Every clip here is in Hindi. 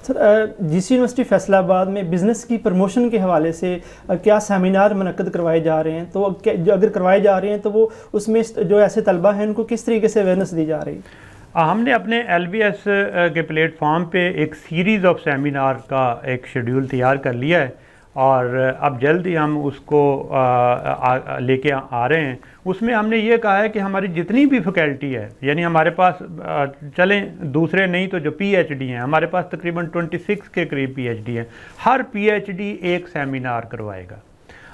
सर, जीसी यूनिवर्सिटी फैसलाबाद में बिज़नेस की प्रमोशन के हवाले से क्या सेमिनार मुनक्कद करवाए जा रहे हैं? तो जो अगर करवाए जा रहे हैं तो वो उसमें जो ऐसे तलबा हैं उनको किस तरीके से अवेयरनेस दी जा रही है? हमने अपने LBS के प्लेटफॉर्म पे एक सीरीज़ ऑफ सेमिनार का एक शेड्यूल तैयार कर लिया है और अब जल्द ही हम उसको लेके आ रहे हैं। उसमें हमने ये कहा है कि हमारी जितनी भी फैकल्टी है, यानी हमारे पास चलें दूसरे नहीं तो जो PhD हैं, हमारे पास तकरीबन 26 के करीब PhD हैं, हर PhD एक सेमिनार करवाएगा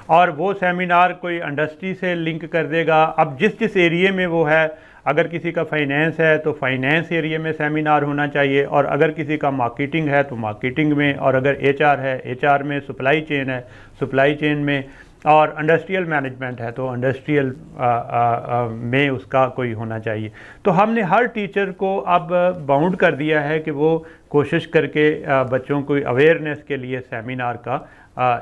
और वो सेमिनार कोई इंडस्ट्री से लिंक कर देगा। अब जिस एरिए में वो है, अगर किसी का फाइनेंस है तो फाइनेंस एरिया में सेमिनार होना चाहिए, और अगर किसी का मार्केटिंग है तो मार्केटिंग में, और अगर HR है HR में, सप्लाई चेन है सप्लाई चेन में, और इंडस्ट्रियल मैनेजमेंट है तो इंडस्ट्रियल में उसका कोई होना चाहिए। तो हमने हर टीचर को अब बाउंड कर दिया है कि वो कोशिश करके बच्चों को अवेयरनेस के लिए सेमिनार का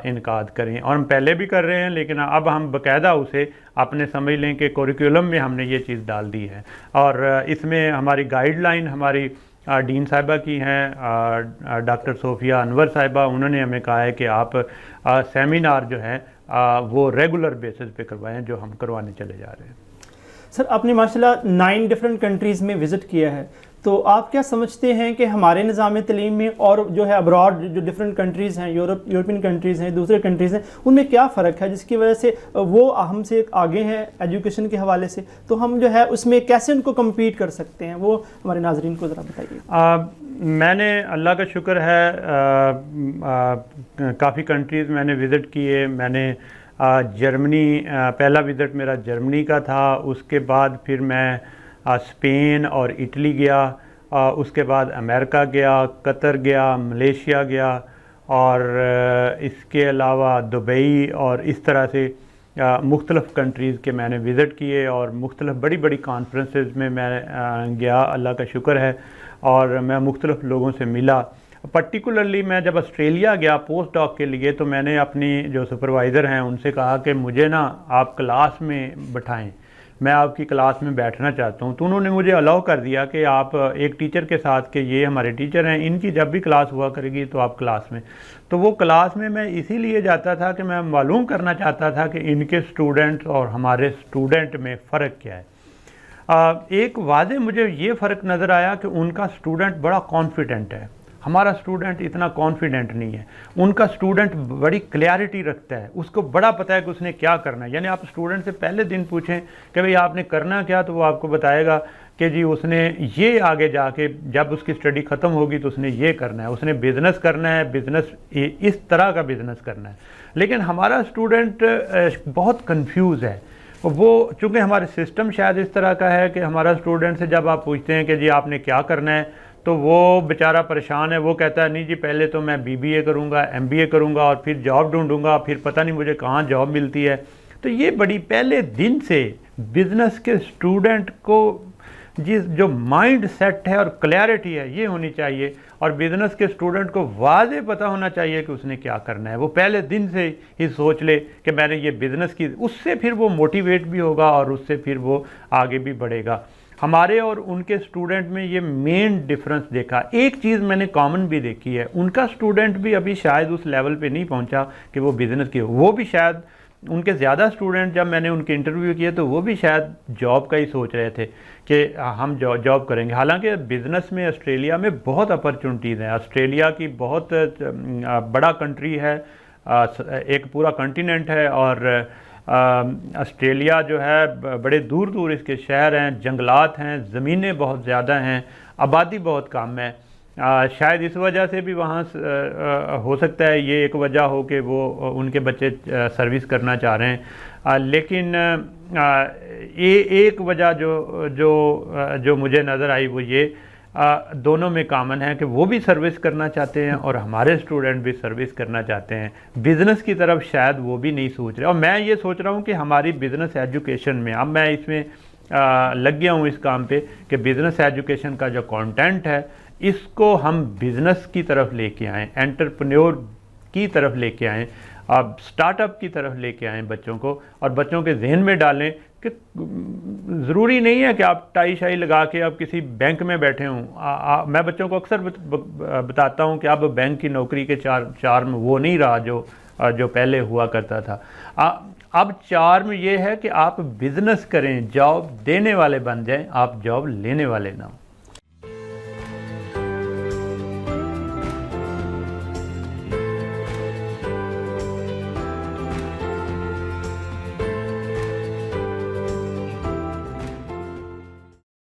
इनकाद करें, और हम पहले भी कर रहे हैं, लेकिन अब हम बाकायदा उसे अपने समझ लें कि करिकुलम में हमने ये चीज़ डाल दी है। और इसमें हमारी गाइडलाइन हमारी डीन साहिबा की हैं, डॉक्टर सोफिया अनवर साहिबा, उन्होंने हमें कहा है कि आप सेमिनार जो है वो रेगुलर बेसिस पे करवाएं, जो हम करवाने चले जा रहे हैं। सर, आपने माशाल्लाह 9 डिफरेंट कंट्रीज़ में विज़िट किया है, तो आप क्या समझते हैं कि हमारे निज़ाम तलीम में और जो है अब्रॉड जो डिफरेंट कंट्रीज़ हैं, यूरोपियन कंट्रीज़ हैं, दूसरे कंट्रीज़ हैं, उनमें क्या फ़र्क है जिसकी वजह से वो हमसे आगे हैं एजुकेशन के हवाले से? तो हम जो है उसमें कैसे उनको कम्पीट कर सकते हैं, वो हमारे नाज़रीन को ज़रा बताइए। मैंने अल्लाह का शुक्र है काफ़ी कंट्रीज़ मैंने विज़िट किए। मैंने जर्मनी, पहला विज़िट मेरा जर्मनी का था, उसके बाद फिर मैं स्पेन और इटली गया, उसके बाद अमेरिका गया, कतर गया, मलेशिया गया, और इसके अलावा दुबई, और इस तरह से मुख्तलिफ़ कंट्रीज़ के मैंने विज़िट किए, और मुख्तलिफ़ बड़ी बड़ी कॉन्फ्रेंसेस में मैं गया, अल्लाह का शुक्र है, और मैं मुख्तलिफ़ लोगों से मिला। पर्टिकुलरली मैं जब ऑस्ट्रेलिया गया पोस्ट डॉक के लिए, तो मैंने अपनी जो सुपरवाइज़र हैं उनसे कहा कि मुझे ना आप क्लास में बैठाएं, मैं आपकी क्लास में बैठना चाहता हूं। तो उन्होंने मुझे अलाउ कर दिया कि आप एक टीचर के साथ, के ये हमारे टीचर हैं, इनकी जब भी क्लास हुआ करेगी तो आप क्लास में। तो वो क्लास में मैं इसीलिए जाता था कि मैं मालूम करना चाहता था कि इनके स्टूडेंट्स और हमारे स्टूडेंट में फ़र्क क्या है। एक वादे मुझे ये फ़र्क नज़र आया कि उनका स्टूडेंट बड़ा कॉन्फिडेंट है, हमारा स्टूडेंट इतना कॉन्फिडेंट नहीं है। उनका स्टूडेंट बड़ी क्लैरिटी रखता है, उसको बड़ा पता है कि उसने क्या करना है। यानी आप स्टूडेंट से पहले दिन पूछें कि भाई आपने करना क्या, तो वो आपको बताएगा कि जी उसने ये आगे जाके जब उसकी स्टडी ख़त्म होगी तो उसने ये करना है, उसने बिज़नेस करना है, बिज़नेस इस तरह का बिज़नेस करना है। लेकिन हमारा स्टूडेंट बहुत कन्फ्यूज़ है। वो चूँकि हमारे सिस्टम शायद इस तरह का है कि हमारा स्टूडेंट से जब आप पूछते हैं कि जी आपने क्या करना है, तो वो बेचारा परेशान है। वो कहता है नहीं जी पहले तो मैं BBA करूँगा, MBA करूँगा, और फिर जॉब ढूंढूंगा, फिर पता नहीं मुझे कहाँ जॉब मिलती है। तो ये बड़ी पहले दिन से बिज़नेस के स्टूडेंट को जो माइंड सेट है और क्लैरिटी है ये होनी चाहिए, और बिज़नेस के स्टूडेंट को वाज़े पता होना चाहिए कि उसने क्या करना है। वो पहले दिन से ही सोच ले कि मैंने ये बिज़नेस की, उससे फिर वो मोटिवेट भी होगा और उससे फिर वो आगे भी बढ़ेगा। हमारे और उनके स्टूडेंट में ये मेन डिफरेंस देखा। एक चीज़ मैंने कॉमन भी देखी है, उनका स्टूडेंट भी अभी शायद उस लेवल पे नहीं पहुंचा कि वो बिज़नेस की, वो भी शायद उनके ज़्यादा स्टूडेंट जब मैंने उनके इंटरव्यू किए तो वो भी शायद जॉब का ही सोच रहे थे कि हम जॉब करेंगे। हालांकि बिज़नेस में ऑस्ट्रेलिया में बहुत अपॉर्चुनिटीज़ हैं। ऑस्ट्रेलिया की बहुत बड़ा कंट्री है, एक पूरा कॉन्टिनेंट है, और ऑस्ट्रेलिया जो है बड़े दूर दूर इसके शहर हैं, जंगलात हैं, ज़मीनें बहुत ज़्यादा हैं, आबादी बहुत कम है। शायद इस वजह से भी वहाँ हो सकता है ये एक वजह हो कि वो उनके बच्चे सर्विस करना चाह रहे हैं। लेकिन ये एक वजह जो मुझे नज़र आई वो ये दोनों में कॉमन है कि वो भी सर्विस करना चाहते हैं और हमारे स्टूडेंट भी सर्विस करना चाहते हैं। बिज़नेस की तरफ शायद वो भी नहीं सोच रहे, और मैं ये सोच रहा हूँ कि हमारी बिज़नेस एजुकेशन में, अब मैं इसमें लग गया हूँ इस काम पे, कि बिज़नेस एजुकेशन का जो कंटेंट है इसको हम बिज़नेस की तरफ लेके आएँ, एंटरप्रेन्योर की तरफ लेके आएँ, अब स्टार्टअप की तरफ लेके आएँ बच्चों को, और बच्चों के जहन में डालें कि ज़रूरी नहीं है कि आप टाई शाई लगा के आप किसी बैंक में बैठे हों। मैं बच्चों को अक्सर बताता हूं कि अब बैंक की नौकरी के चार्म वो नहीं रहा जो पहले हुआ करता था। अब चार्म ये है कि आप बिज़नेस करें, जॉब देने वाले बन जाएं, आप जॉब लेने वाले ना हो।